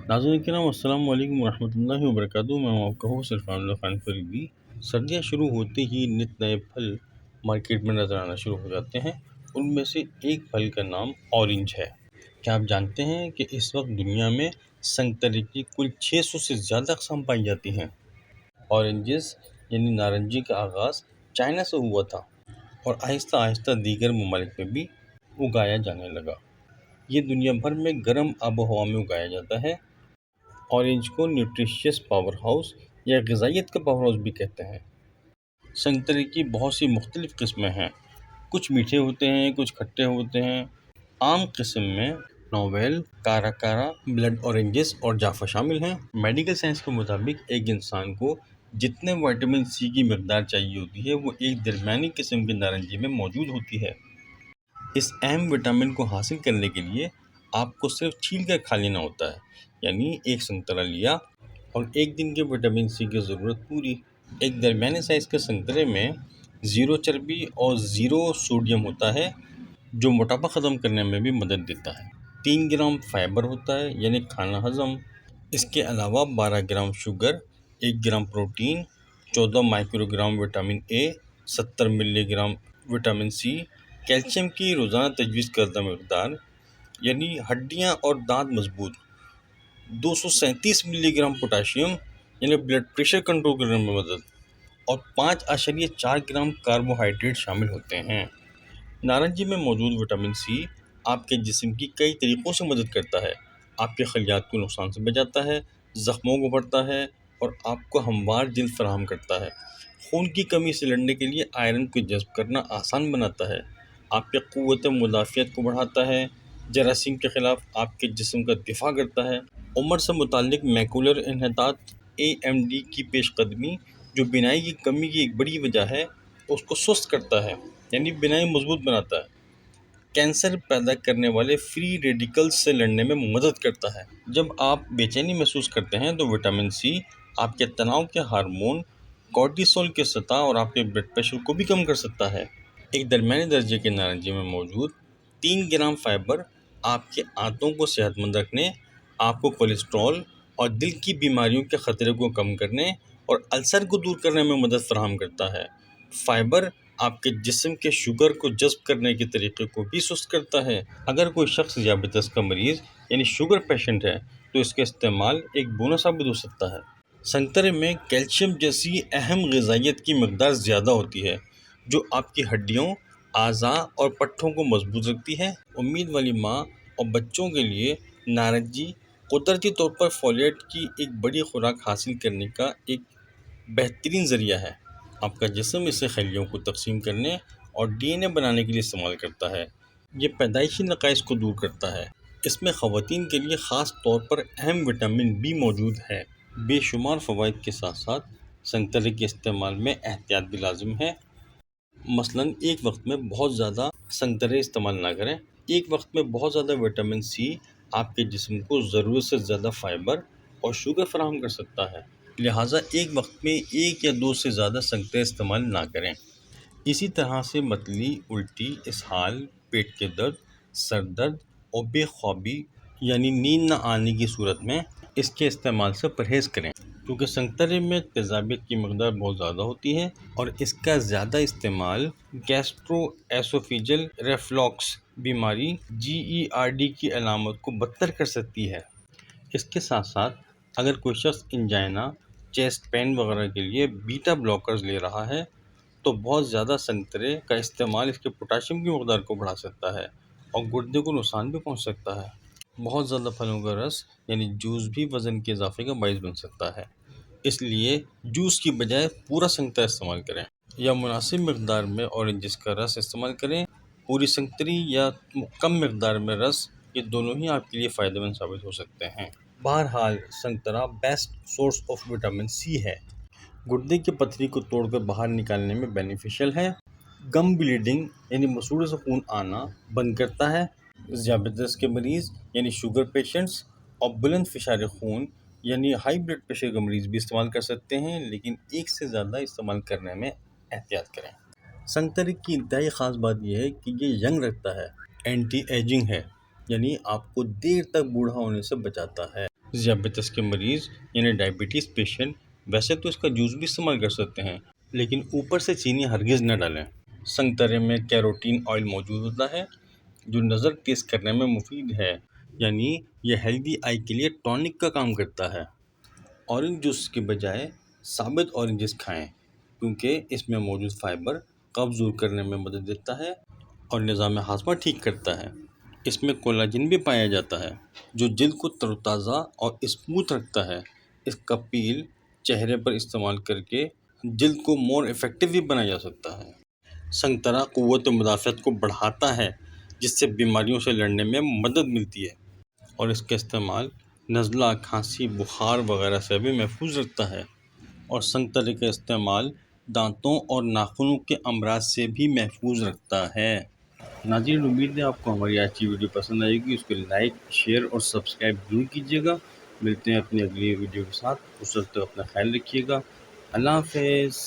ناظرین کرام السلام علیکم ورحمۃ اللہ وبرکاتہ۔ میں ہوں آپ کا ہوسٹ عرفان اللہ خان فریدی۔ سردیاں شروع ہوتے ہی نت نئے پھل مارکیٹ میں نظر آنا شروع ہو جاتے ہیں۔ ان میں سے ایک پھل کا نام اورنج ہے۔ کیا آپ جانتے ہیں کہ اس وقت دنیا میں سنگترے کی کل 600 سے زیادہ اقسام پائی جاتی ہیں؟ اورنجز یعنی نارنجی کا آغاز چائنا سے ہوا تھا اور آہستہ آہستہ دیگر ممالک میں بھی اگایا جانے لگا۔ یہ دنیا بھر میں گرم آب و ہوا میں اگایا جاتا ہے۔ اورنج کو نیوٹریشیس پاور ہاؤس یا غذائیت کا پاور ہاؤس بھی کہتے ہیں۔ سنگترے کی بہت سی مختلف قسمیں ہیں۔ کچھ میٹھے ہوتے ہیں، کچھ کھٹے ہوتے ہیں۔ عام قسم میں نوویل، کارا کارا، بلڈ اورنجز اور جافا شامل ہیں۔ میڈیکل سائنس کے مطابق ایک انسان کو جتنے وٹامن سی کی مقدار چاہیے ہوتی ہے وہ ایک درمیانی قسم کی نارنجی میں موجود ہوتی ہے۔ اس اہم وٹامن کو حاصل کرنے کے لیے آپ کو صرف چھیل کر کھا لینا ہوتا ہے، یعنی ایک سنگترا لیا اور ایک دن کے وٹامن سی کی ضرورت پوری۔ ایک درمیانے سائز کے سنگترے میں 0 چربی اور 0 سوڈیم ہوتا ہے جو موٹاپا ختم کرنے میں بھی مدد دیتا ہے۔ 3 گرام فائبر ہوتا ہے یعنی کھانا ہضم۔ اس کے علاوہ 12 gram sugar, 1 gram protein, 14 micro gram vitamin A, 70 ملی گرام وٹامن سی، کیلشیم کی روزانہ تجویز کردہ مقدار یعنی ہڈیاں اور دانت مضبوط، 237 ملی گرام پوٹاشیم یعنی بلڈ پریشر کنٹرول کرنے میں مدد، اور 5.4 گرام کاربوہائیڈریٹ شامل ہوتے ہیں۔ نارنجی میں موجود وٹامن سی آپ کے جسم کی کئی طریقوں سے مدد کرتا ہے۔ آپ کے خلیات کو نقصان سے بچاتا ہے، زخموں کو بڑھتا ہے اور آپ کو ہموار جلد فراہم کرتا ہے۔ خون کی کمی سے لڑنے کے لیے آئرن کو جذب کرنا آسان بناتا ہے۔ آپ کے قوت مدافعت کو بڑھاتا ہے، جراثیم کے خلاف آپ کے جسم کا دفاع کرتا ہے۔ عمر سے متعلق میکولر انحطاط AMD کی پیش قدمی جو بینائی کی کمی کی ایک بڑی وجہ ہے، اس کو سست کرتا ہے یعنی بینائی مضبوط بناتا ہے۔ کینسر پیدا کرنے والے فری ریڈیکلز سے لڑنے میں مدد کرتا ہے۔ جب آپ بے چینی محسوس کرتے ہیں تو وٹامن سی آپ کے تناؤ کے ہارمون کورٹیسول کی سطح اور آپ کے بلڈ پریشر کو بھی کم کر سکتا ہے۔ ایک درمیانے درجے کے نارنجی میں موجود 3 گرام فائبر آپ کے آنتوں کو صحت مند رکھنے، آپ کو کولیسٹرول اور دل کی بیماریوں کے خطرے کو کم کرنے اور السر کو دور کرنے میں مدد فراہم کرتا ہے۔ فائبر آپ کے جسم کے شوگر کو جذب کرنے کے طریقے کو بھی سست کرتا ہے۔ اگر کوئی شخص ذیابیطس کا مریض یعنی شوگر پیشنٹ ہے تو اس کا استعمال ایک بونس ثابت ہو سکتا ہے۔ سنگترے میں کیلشیم جیسی اہم غذائیت کی مقدار زیادہ ہوتی ہے جو آپ کی ہڈیوں، اعضاء اور پٹھوں کو مضبوط رکھتی ہے۔ امید والی ماں اور بچوں کے لیے نارنجی قدرتی طور پر فولیٹ کی ایک بڑی خوراک حاصل کرنے کا ایک بہترین ذریعہ ہے۔ آپ کا جسم اسے خلیوں کو تقسیم کرنے اور DNA بنانے کے لیے استعمال کرتا ہے۔ یہ پیدائشی نقائص کو دور کرتا ہے۔ اس میں خواتین کے لیے خاص طور پر اہم وٹامن B موجود ہے۔ بے شمار فوائد کے ساتھ ساتھ سنگترے کے استعمال میں احتیاط بھی لازم ہے۔ مثلاً ایک وقت میں بہت زیادہ سنگترے استعمال نہ کریں۔ ایک وقت میں بہت زیادہ وٹامن سی آپ کے جسم کو ضرورت سے زیادہ فائبر اور شوگر فراہم کر سکتا ہے، لہٰذا ایک وقت میں 1 یا 2 سے زیادہ سنگترے استعمال نہ کریں۔ اسی طرح سے متلی، الٹی، اسہال، پیٹ کے درد، سر درد اور بے خوابی یعنی نیند نہ آنے کی صورت میں اس کے استعمال سے پرہیز کریں، کیونکہ سنگترے میں تیزابیت کی مقدار بہت زیادہ ہوتی ہے اور اس کا زیادہ استعمال گیسٹرو ایسوفیجل ریفلکس بیماری GERD کی علامت کو بدتر کر سکتی ہے۔ اس کے ساتھ ساتھ اگر کوئی شخص انجائنا، چیسٹ پین وغیرہ کے لیے بیٹا بلاکرز لے رہا ہے تو بہت زیادہ سنگترے کا استعمال اس کے پوٹاشیم کی مقدار کو بڑھا سکتا ہے اور گردے کو نقصان بھی پہنچ سکتا ہے۔ بہت زیادہ پھلوں کا رس یعنی جوس بھی وزن کے اضافے کا باعث بن سکتا ہے، اس لیے جوس کی بجائے پورا سنگترا استعمال کریں یا مناسب مقدار میں اورنجز کا رس استعمال کریں۔ پوری سنگتری یا کم مقدار میں رس، یہ دونوں ہی آپ کے لیے فائدہ مند ثابت ہو سکتے ہیں۔ بہرحال سنگترا best source of vitamin C ہے۔ گردے کی پتھری کو توڑ کر باہر نکالنے میں بینیفیشل ہے۔ گم بلیڈنگ یعنی مسوڑھے سے خون آنا بند کرتا ہے۔ ذیابیطس کے مریض یعنی شوگر پیشنٹس اور بلند فشار خون یعنی ہائی بلڈ پریشر کے مریض بھی استعمال کر سکتے ہیں، لیکن ایک سے زیادہ استعمال کرنے میں احتیاط کریں۔ سنگترے کی انتہائی خاص بات یہ ہے کہ یہ ینگ رکھتا ہے، اینٹی ایجنگ ہے، یعنی آپ کو دیر تک بوڑھا ہونے سے بچاتا ہے۔ ذیابیطس کے مریض یعنی ڈائبٹیز پیشنٹ ویسے تو اس کا جوس بھی استعمال کر سکتے ہیں، لیکن اوپر سے چینی ہرگز نہ ڈالیں۔ سنگترے میں کیروٹین آئل موجود ہوتا ہے جو نظر تیز کرنے میں مفید ہے، یعنی یہ ہیلدی آئی کے لیے ٹونک کا کام کرتا ہے۔ اورنج جوس کے بجائے ثابت اورنجز کھائیں کیونکہ اس میں موجود فائبر قبض دور کرنے میں مدد دیتا ہے اور نظام ہاضمہ ٹھیک کرتا ہے۔ اس میں کولاجن بھی پایا جاتا ہے جو جلد کو تر و تازہ اور اسموتھ رکھتا ہے۔ اس کا پیل چہرے پر استعمال کر کے جلد کو مور افیکٹو بھی بنایا جا سکتا ہے۔ سنگترا قوت مدافعت کو بڑھاتا ہے جس سے بیماریوں سے لڑنے میں مدد ملتی ہے، اور اس کا استعمال نزلہ، کھانسی، بخار وغیرہ سے بھی محفوظ رکھتا ہے، اور سنگترے کا استعمال دانتوں اور ناخنوں کے امراض سے بھی محفوظ رکھتا ہے۔ ناظرین، امید ہے آپ کو ہماری آج کی ویڈیو پسند آئے گی۔ اس کو لائک، شیئر اور سبسکرائب ضرور کیجیے گا۔ ملتے ہیں اپنی اگلی ویڈیو کے ساتھ، اس وقت تک اپنا خیال رکھیے گا۔ اللہ حافظ۔